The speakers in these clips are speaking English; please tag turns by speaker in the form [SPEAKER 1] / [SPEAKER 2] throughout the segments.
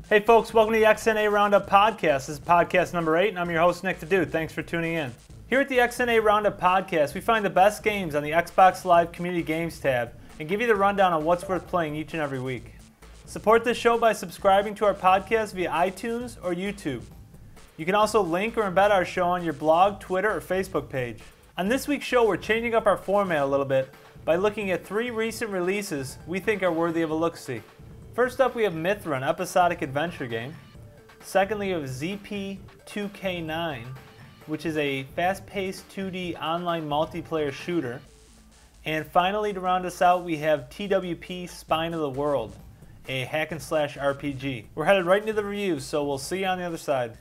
[SPEAKER 1] Hey folks, welcome to the XNA Roundup podcast. This is podcast number 8, and I'm your host, Nick the Dude. Thanks for tuning in. Here at the XNA Roundup podcast, we find the best games on the Xbox Live Community Games tab and give you the rundown on what's worth playing each and every week. Support this show by subscribing to our podcast via iTunes or YouTube. You can also link or embed our show on your blog, Twitter, or Facebook page. On this week's show, we're changing up our format a little bit by looking at 3 recent releases we think are worthy of a look-see. First up, we have Mithra, an episodic adventure game. Secondly, we have ZP2K9, which is a fast-paced 2D online multiplayer shooter. And finally, to round us out, we have TWP Spine of the World, a hack-and-slash RPG. We're headed right into the reviews, so we'll see you on the other side.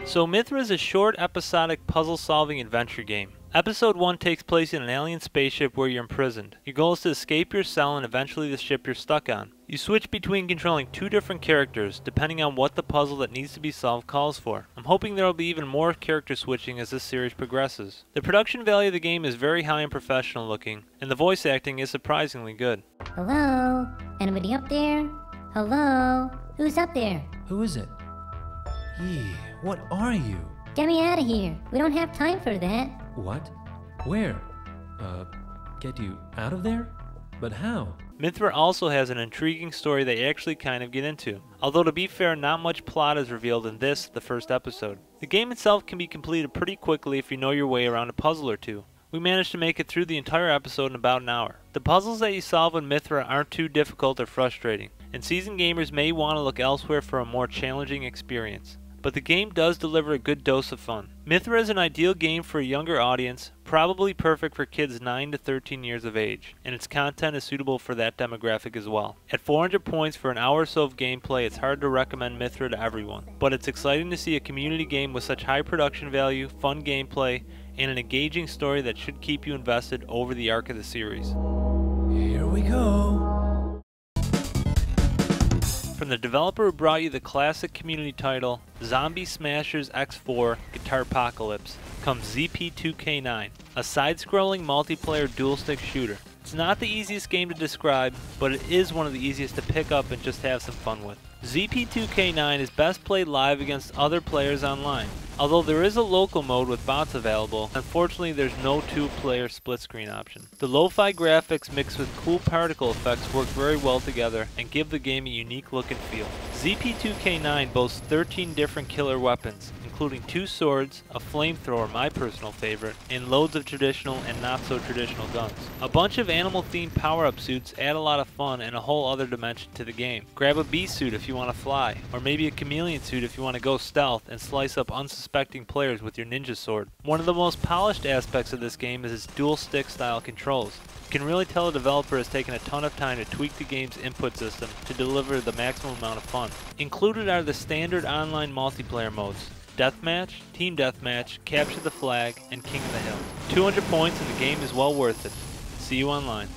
[SPEAKER 1] So Mithra is a short, episodic, puzzle-solving adventure game. Episode 1 takes place in an alien spaceship where you're imprisoned. Your goal is to escape your cell and eventually the ship you're stuck on. You switch between controlling 2 different characters, depending on what the puzzle that needs to be solved calls for. I'm hoping there will be even more character switching as this series progresses. The production value of the game is very high and professional looking, and the voice acting is surprisingly good.
[SPEAKER 2] Hello? Anybody up there? Hello? Who's up there?
[SPEAKER 3] Who is it? Yee, what are you?
[SPEAKER 2] Get me out of here. We don't have time for that.
[SPEAKER 3] What? Where? Get you out of there? But how?
[SPEAKER 1] Mithra also has an intriguing story they actually kind of get into, although to be fair, not much plot is revealed in this, the first episode. The game itself can be completed pretty quickly if you know your way around a puzzle or two. We managed to make it through the entire episode in about an hour. The puzzles that you solve in Mithra aren't too difficult or frustrating, and seasoned gamers may want to look elsewhere for a more challenging experience. But the game does deliver a good dose of fun. Mithra is an ideal game for a younger audience, probably perfect for kids 9 to 13 years of age, and its content is suitable for that demographic as well. At 400 points for an hour or so of gameplay, it's hard to recommend Mithra to everyone, but it's exciting to see a community game with such high production value, fun gameplay, and an engaging story that should keep you invested over the arc of the series.
[SPEAKER 3] Here we go.
[SPEAKER 1] From the developer who brought you the classic community title, Zombie Smashers X4 Guitarpocalypse, comes ZP2K9, a side-scrolling multiplayer dual-stick shooter. It's not the easiest game to describe, but it is one of the easiest to pick up and just have some fun with. ZP2K9 is best played live against other players online. Although there is a local mode with bots available, unfortunately there's no 2-player split screen option. The lo-fi graphics mixed with cool particle effects work very well together and give the game a unique look and feel. ZP2K9 boasts 13 different killer weapons, including 2 swords, a flamethrower, my personal favorite, and loads of traditional and not so traditional guns. A bunch of animal themed power-up suits add a lot of fun and a whole other dimension to the game. Grab a bee suit if you want to fly, or maybe a chameleon suit if you want to go stealth and slice up unsuspecting players with your ninja sword. One of the most polished aspects of this game is its dual stick style controls. You can really tell the developer has taken a ton of time to tweak the game's input system to deliver the maximum amount of fun. Included are the standard online multiplayer modes: Deathmatch, Team Deathmatch, Capture the Flag, and King of the Hill. 200 points and the game is well worth it. See you online.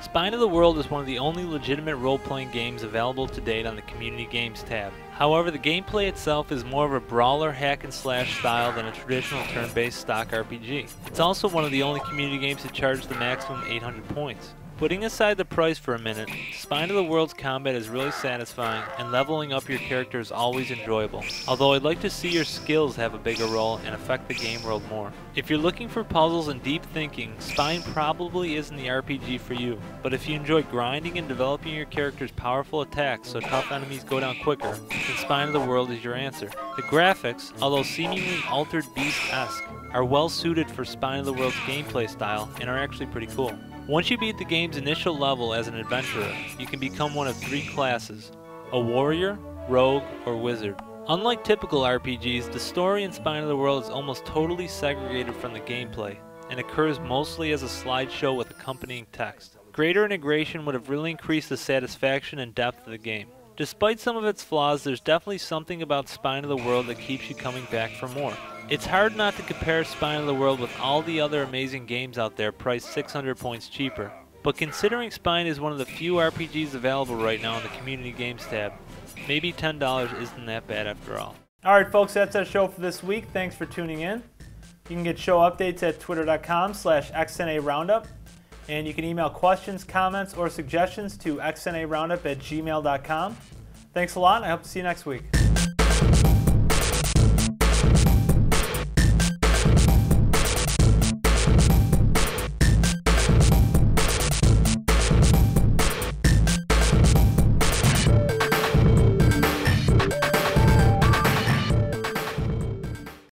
[SPEAKER 1] Spine of the World is one of the only legitimate role-playing games available to date on the Community Games tab. However, the gameplay itself is more of a brawler hack-and-slash style than a traditional turn-based stock RPG. It's also one of the only community games to charge the maximum 800 points. Putting aside the price for a minute, Spine of the World's combat is really satisfying, and leveling up your character is always enjoyable, although I'd like to see your skills have a bigger role and affect the game world more. If you're looking for puzzles and deep thinking, Spine probably isn't the RPG for you, but if you enjoy grinding and developing your character's powerful attacks so tough enemies go down quicker, then Spine of the World is your answer. The graphics, although seemingly altered Beast-esque, are well suited for Spine of the World's gameplay style and are actually pretty cool. Once you beat the game's initial level as an adventurer, you can become one of 3 classes: a warrior, rogue, or wizard. Unlike typical RPGs, the story in Spine of the World is almost totally segregated from the gameplay, and occurs mostly as a slideshow with accompanying text. Greater integration would have really increased the satisfaction and depth of the game. Despite some of its flaws, there's definitely something about Spine of the World that keeps you coming back for more. It's hard not to compare Spine of the World with all the other amazing games out there priced 600 points cheaper. But considering Spine is one of the few RPGs available right now in the Community Games tab, maybe $10 isn't that bad after all. Alright folks, that's our show for this week. Thanks for tuning in. You can get show updates at twitter.com/XNA Roundup. And you can email questions, comments, or suggestions to xnaroundup@gmail.com. Thanks a lot, and I hope to see you next week.